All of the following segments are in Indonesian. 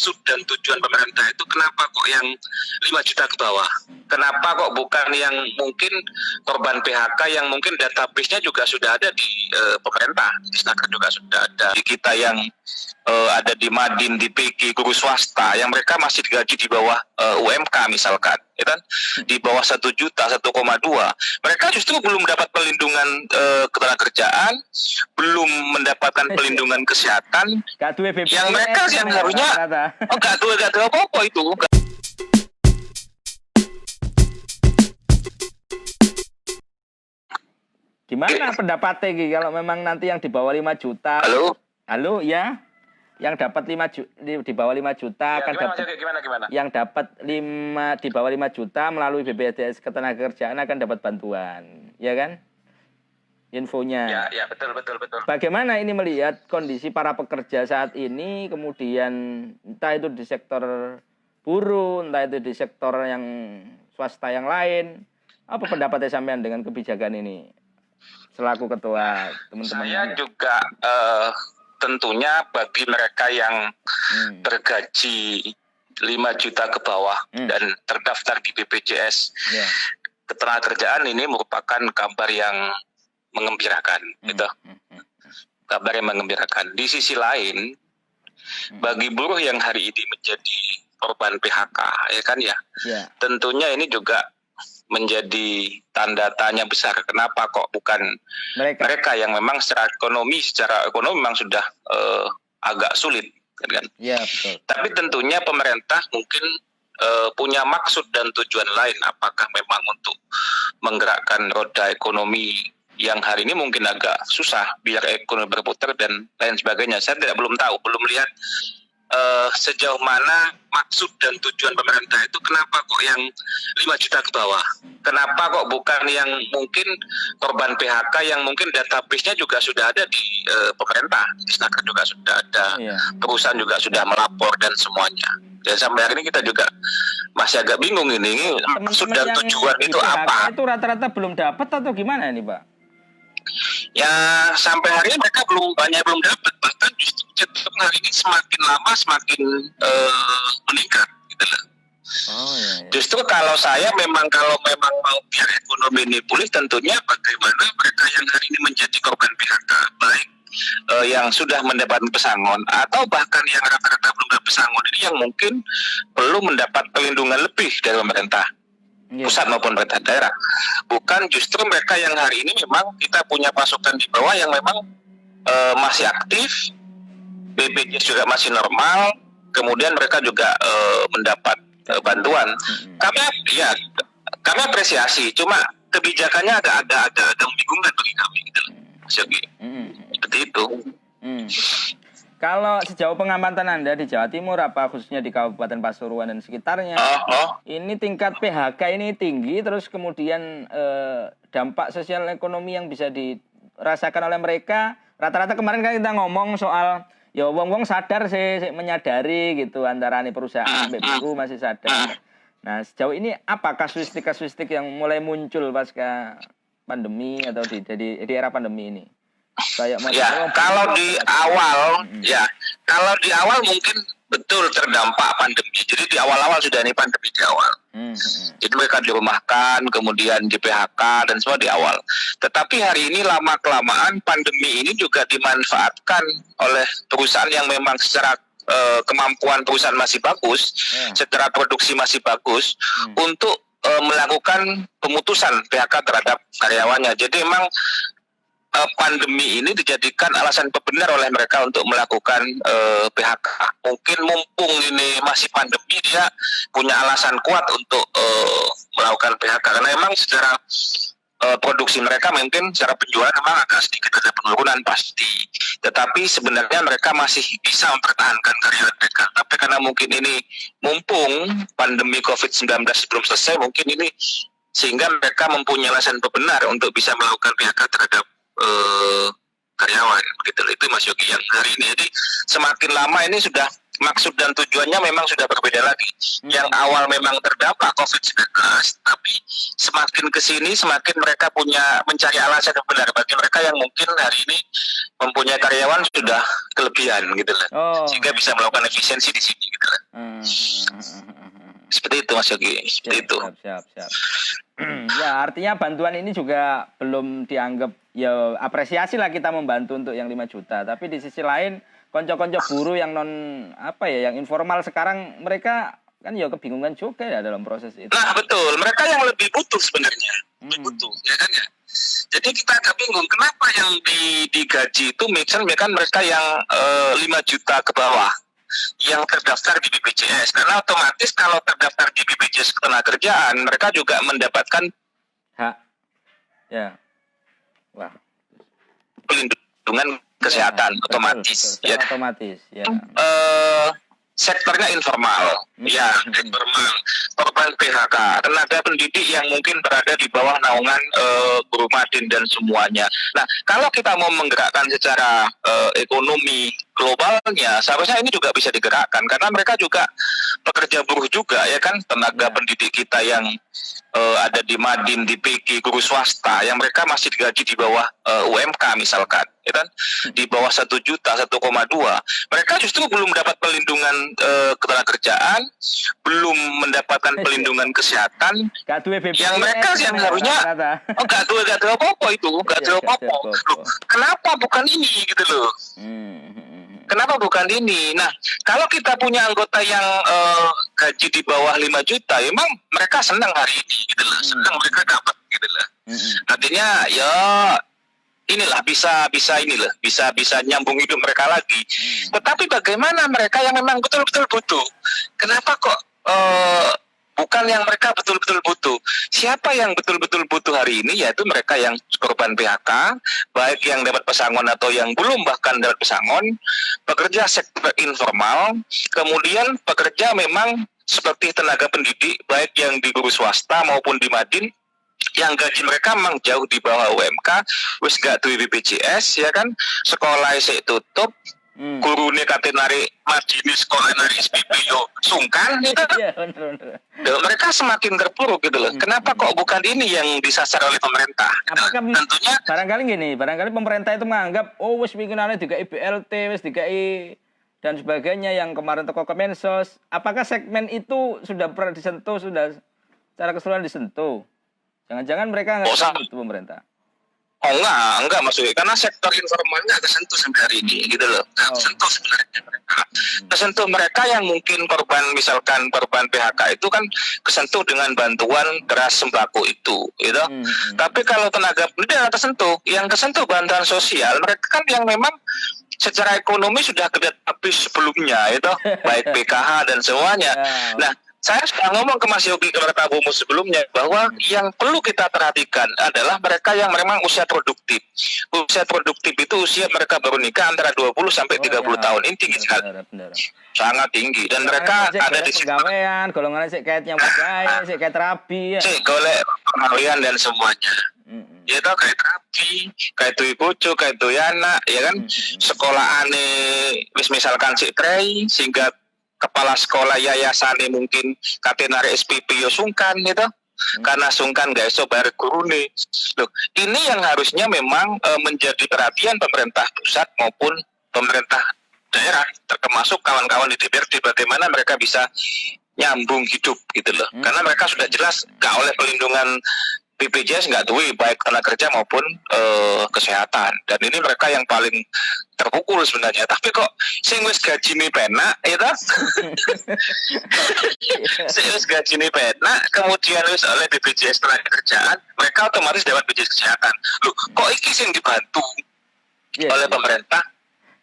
maksud dan tujuan pemerintah itu kenapa kok yang 5 juta ke bawah? Kenapa kok bukan yang mungkin korban PHK yang mungkin database-nya juga sudah ada di pemerintah, di Snaker juga sudah ada. Di kita yang ada di Madin, di PG, guru swasta, yang mereka masih digaji di bawah UMK misalkan, ya kan? Di bawah 1 juta, 1,2. Mereka justru belum dapat pelindungan ketenagakerjaan, belum mendapatkan pelindungan kesehatan, yang mereka yang harusnya nggak tahu apa-apa itu. Gimana pendapatnya Gi, kalau memang nanti yang di bawah 5 juta? Halo ya? Yang dapat 5 juta di bawah 5 juta ya, akan dapat gimana? Yang dapat 5 di bawah 5 juta melalui BPJS Ketenagakerjaan akan dapat bantuan, ya kan? Infonya. Ya, betul. Bagaimana ini melihat kondisi para pekerja saat ini, kemudian entah itu di sektor buruh, entah itu di sektor yang swasta yang lain. Apa pendapatnya sampean dengan kebijakan ini? Selaku ketua teman-teman. Saya juga tentunya bagi mereka yang tergaji 5 juta ke bawah dan terdaftar di BPJS Ketenagakerjaan ini merupakan kabar yang mengembirakan, gitu. Kabar yang mengembirakan. Di sisi lain, bagi buruh yang hari ini menjadi korban PHK, ya kan ya, tentunya ini juga menjadi tanda tanya besar. Kenapa kok bukan mereka yang memang secara ekonomi memang sudah agak sulit, kan? Ya, betul. Tapi tentunya pemerintah mungkin punya maksud dan tujuan lain. Apakah memang untuk menggerakkan roda ekonomi yang hari ini mungkin agak susah biar ekonomi berputar dan lain sebagainya. Saya belum tahu, belum lihat sejauh mana maksud dan tujuan pemerintah itu. Kenapa kok yang 5 juta ke bawah? Kenapa kok bukan yang mungkin korban PHK yang mungkin database-nya juga sudah ada di pemerintah, di Snaker juga sudah ada, perusahaan juga sudah melapor dan semuanya. Dan sampai hari ini kita juga masih agak bingung ini maksud dan tujuan itu apa? Itu rata-rata belum dapat atau gimana ini, Pak? Ya sampai hari ini mereka belum dapat, bahkan justru cenderung hari ini semakin lama semakin meningkat, gitu loh. Justru kalau memang mau biar ekonomi ini pulih, tentunya bagaimana mereka yang hari ini menjadi korban PHK, baik yang sudah mendapatkan pesangon atau bahkan yang rata-rata belum dapat pesangon ini yang mungkin perlu mendapat perlindungan lebih dari pemerintah pusat maupun pemerintah daerah. Bukan justru mereka yang hari ini memang kita punya pasukan di bawah yang memang masih aktif, BPJS juga masih normal, kemudian mereka juga mendapat bantuan. Kami apresiasi, cuma kebijakannya agak membingungkan bagi kami, gitu. Mas Yogi. Seperti itu. Kalau sejauh pengamatan Anda di Jawa Timur, apa khususnya di Kabupaten Pasuruan dan sekitarnya, ini tingkat PHK ini tinggi, terus kemudian dampak sosial ekonomi yang bisa dirasakan oleh mereka, rata-rata kemarin kan kita ngomong soal, ya wong-wong sadar sih, menyadari gitu, antara ini perusahaan, BPU masih sadar. Nah sejauh ini apa kasuistik yang mulai muncul pasca pandemi atau di era pandemi ini? Kalau di awal mungkin betul terdampak pandemi. Jadi di awal-awal sudah ini pandemi di awal. Jadi mereka dirumahkan, kemudian di PHK dan semua di awal. Tetapi hari ini lama kelamaan pandemi ini juga dimanfaatkan oleh perusahaan yang memang secara kemampuan perusahaan masih bagus, secara produksi masih bagus, untuk melakukan pemutusan PHK terhadap karyawannya. Jadi memang pandemi ini dijadikan alasan benar oleh mereka untuk melakukan PHK. Mungkin mumpung ini masih pandemi, dia punya alasan kuat untuk melakukan PHK. Karena memang secara produksi mereka mungkin secara penjualan memang agak sedikit ada penurunan pasti. Tetapi sebenarnya mereka masih bisa mempertahankan karyawan mereka. Tapi karena mungkin ini mumpung pandemi COVID-19 belum selesai, mungkin ini sehingga mereka mempunyai alasan benar untuk bisa melakukan PHK terhadap karyawan, gitu. Itu Mas Yogi yang hari ini. Jadi semakin lama ini sudah maksud dan tujuannya memang sudah berbeda lagi. Yang awal memang terdampak COVID-19, tapi semakin kesini semakin mereka mencari alasan yang benar bagi mereka yang mungkin hari ini mempunyai karyawan sudah kelebihan, gitu lah. Sehingga bisa melakukan efisiensi di sini, gitu lah. Seperti itu Mas Yogi, seperti itu. Siap. Ya, artinya bantuan ini juga belum dianggap, ya apresiasi lah kita membantu untuk yang 5 juta. Tapi di sisi lain, konco-konco buruh yang yang informal sekarang, mereka kan ya kebingungan juga ya dalam proses itu. Nah betul, mereka yang lebih butuh sebenarnya, lebih butuh, ya kan ya. Jadi kita agak bingung, kenapa yang digaji itu misalnya kan mereka yang 5 juta ke bawah yang terdaftar di BPJS, karena otomatis kalau terdaftar di BPJS Ketenagakerjaan mereka juga mendapatkan hak, ya, wah, pelindungan kesehatan betul, otomatis, betul, otomatis, ya. Sektornya informal, ya informal, korban PHK, tenaga pendidik yang mungkin berada di bawah naungan guru Madin dan semuanya. Nah, kalau kita mau menggerakkan secara ekonomi globalnya, seharusnya ini juga bisa digerakkan karena mereka juga pekerja buruh juga, ya kan, tenaga pendidik kita yang ada di Madin, di PG, guru swasta yang mereka masih digaji di bawah UMK misalkan, ya kan, di bawah 1 juta, 1,2. Mereka justru belum dapat pelindungan ketenagakerjaan, belum mendapatkan pelindungan kesehatan, yang mereka yang harusnya gak tahu apa-apa itu, gak tahu apa-apa. Kenapa bukan ini gitu loh? Kenapa bukan ini? Nah, kalau kita punya anggota yang gaji di bawah 5 juta, emang mereka senang hari ini, gitu loh. Senang mereka dapat, gitu loh. Artinya, ya inilah bisa nyambung hidup mereka lagi. Tetapi bagaimana mereka yang memang betul-betul butuh? Kenapa kok bukan yang mereka betul-betul butuh? Siapa yang betul-betul butuh hari ini? Yaitu mereka yang korban PHK, baik yang dapat pesangon atau yang belum bahkan dapat pesangon, pekerja sektor informal, kemudian pekerja memang seperti tenaga pendidik, baik yang di guru swasta maupun di Madin, yang gaji mereka memang jauh di bawah UMK, wis gak duwe BPJS, ya kan, sekolah isih tutup, gurune kate narik Madin sekolah narik SPP yo sungkan gitu. Iya, bener. Mereka semakin terpuruk gitu loh. Kenapa kok bukan ini yang disasar oleh pemerintah? Apakah tentunya barangkali pemerintah itu menganggap wis bikinane dikai BLT, wis dikai dan sebagainya yang kemarin toko Kemensos. Apakah segmen itu sudah pernah disentuh, sudah secara keseluruhan disentuh? Jangan-jangan mereka nggak itu pemerintah. Oh enggak maksudnya, karena sektor informalnya agak sentuh sampai hari ini gitu loh. Sentuh sebenarnya mereka. Kesentuh mereka yang mungkin misalkan korban PHK itu kan kesentuh dengan bantuan beras sembako itu, gitu. Tapi kalau tenaga pendidik yang tersentuh, yang kesentuh bantuan sosial, mereka kan yang memang secara ekonomi sudah habis sebelumnya, itu baik PKH dan semuanya. Nah, saya sudah ngomong ke Mas Yogi Kertabumu sebelumnya bahwa yang perlu kita perhatikan adalah mereka yang memang usia produktif. Usia produktif itu usia mereka baru nikah antara 20 sampai 30 tahun. Ini tinggi sekali. Sangat tinggi. Dan mereka ada di pegawaian, golongan kayak yang pegawai, kayak terapi, golek pegawaian dan semuanya. Ya tau kayak terapi, kayak tuh bojo, kayak tuh anak, ya kan, sekolahane misalkan si trei sehingga kepala sekolah yayasan mungkin kate narik SPP yo sungkan gitu. Karena sungkan gak iso bayar gurune. Loh, ini yang harusnya memang menjadi perhatian pemerintah pusat maupun pemerintah daerah, termasuk kawan-kawan di DPRD, bagaimana mereka bisa nyambung hidup gitu loh. Karena mereka sudah jelas gak oleh pelindungan BPJS nggak duwe baik tenaga kerja maupun kesehatan, dan ini mereka yang paling terpukul sebenarnya. Tapi kok sing wis gajine penak itu sing wis gajine penak kemudian wis oleh BPJS tenaga kerjaan, mereka otomatis dapat BPJS kesehatan. Loh, kok iki sing dibantu oleh pemerintah?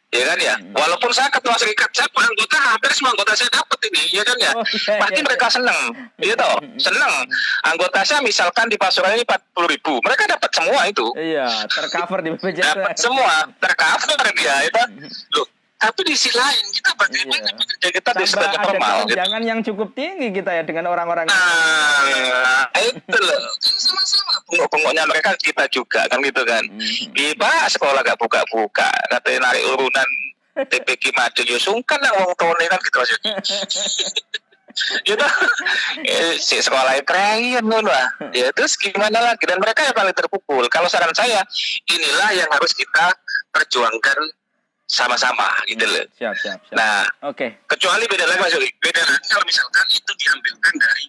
Ya kan ya, walaupun saya ketua serikat, saya anggota, hampir semua anggota saya dapat ini, ya kan ya. Pasti mereka seneng, gitu, seneng. Anggota saya misalkan di Pasuruan ini 40.000, mereka dapat semua itu. Iya, tercover di BPJS. Dapat semua, tercover dia, itu. Loh, tapi di sisi lain kita bagaimana pekerja kita di sektor formal. Jangan yang cukup tinggi kita ya dengan orang-orang. Itu loh, sama-sama. Bengok-bengoknya mereka kita juga kan gitu kan. Iba sekolah gak buka-buka, katanya narik urunan TPK Madin yo sungkan lah wong tuane kan gitu maksudnya. Gitu. Si sekolah keren ngono lah. Ya terus gimana lagi, dan mereka yang paling terpukul. Kalau saran saya, inilah yang harus kita perjuangkan sama-sama gitu loh. Siap. Nah, kecuali beda lagi Mas Yogi. Beda lagi kalau misalkan itu diambilkan dari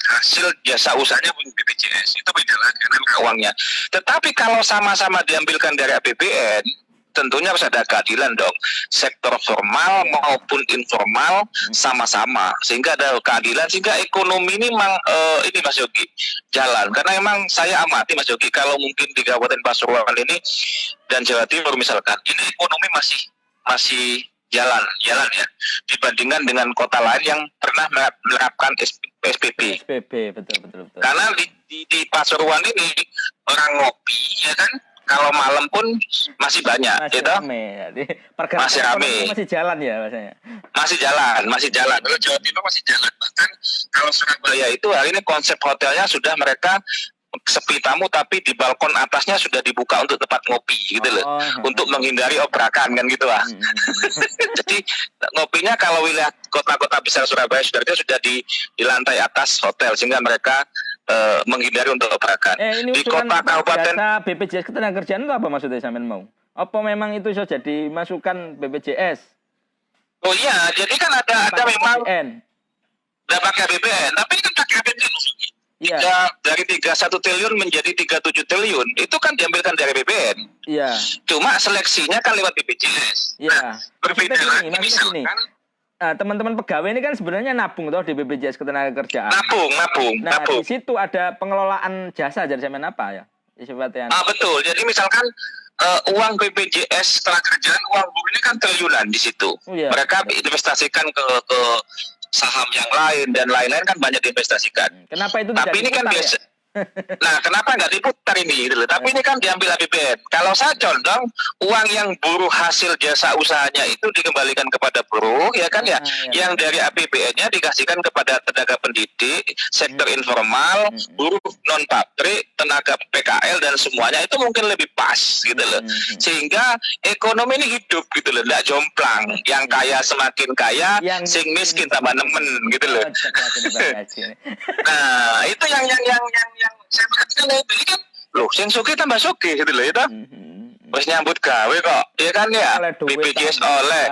hasil jasa usahanya BPJS, itu beda lagi karena uangnya. Tetapi kalau sama-sama diambilkan dari APBN, tentunya harus ada keadilan dong. Sektor formal maupun informal sama-sama, sehingga ada keadilan, sehingga ekonomi ini memang ini Mas Yogi jalan. Karena memang saya amati Mas Yogi, kalau mungkin di Kabupaten Pasuruan ini dan Jawa Timur misalkan, ini ekonomi masih jalan ya, dibandingkan dengan kota lain yang pernah menerapkan PSBB. Betul. Karena di Pasuruan ini orang ngopi ya kan, kalau malam pun masih banyak, masih gitu. Rame. Masih rame. Masih jalan ya maksudnya. Masih jalan. Kalau Jawa Timur masih jalan. Bahkan kalau Surabaya itu hari ini konsep hotelnya sudah mereka sepi tamu, tapi di balkon atasnya sudah dibuka untuk tempat ngopi gitu loh, untuk menghindari obrakan kan gitu lah. Jadi ngopinya kalau wilayah kota-kota besar Surabaya sudah di lantai atas hotel, sehingga mereka menghindari untuk obrakan. Ini di kota kabupaten BPJS Ketenagakerjaan itu apa maksudnya sampean mau? Apa memang itu sudah jadi masukan BPJS? Oh iya, jadi kan ada memang udah pakai BPN, tapi kan pakai BPN. Dari 31 triliun menjadi 37 triliun itu kan diambilkan dari BPN. Iya. Cuma seleksinya kan lewat BPJS. Iya. Nah, berbeda lagi misalkan teman-teman pegawai ini kan sebenarnya nabung toh di BPJS Ketenagakerjaan. Nabung. Di situ ada pengelolaan jasa dari zaman apa ya? Betul. Jadi misalkan uang BPJS Ketenagakerjaan, uang buruh ini kan triliunan di situ. Mereka investasikan ke saham yang lain dan lain-lain, kan banyak diinvestasikan. Kenapa itu tapi ini kan biasa. Nah, kenapa nggak diputar ini? Tapi ini kan diambil APBN. Kalau saya condong uang yang buruh hasil jasa usahanya itu dikembalikan kepada buruh, ya kan ya. Yang dari APBN-nya dikasihkan kepada tenaga pendidik, sektor informal, buruh non pabrik, tenaga PKL dan semuanya, itu mungkin lebih pas gitu loh. Sehingga ekonomi ini hidup gitu loh, nggak jomplang. Yang kaya semakin kaya, sing miskin tambah nemen gitu loh. Nah, itu yang saya perhatikan ini kan, loh, sing suki tambah suki gitu loh itu. Wes nyambut gawe kok, ya kan ya. BPJS oleh.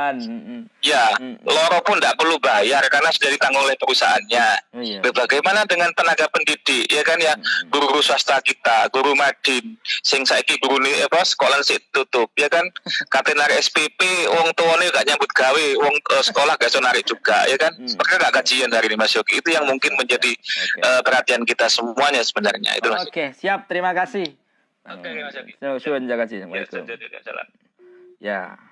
Loro pun tidak perlu bayar karena sudah ditanggung oleh perusahaannya. Bagaimana dengan tenaga pendidik, ya kan ya, guru swasta kita, guru madin, sing saiki guru sekolah sik tutup, ya kan. Katenar SPP, wong tuane gak nyambut gawe, wong sekolah gak iso narik juga, ya kan. Mereka gak gajian dari ini Mas Yogi. Itu yang mungkin menjadi perhatian kita semuanya sebenarnya itu Mas. Oke, siap, terima kasih. Oke, Mas Yogi. Suwun jaga sih. Ya.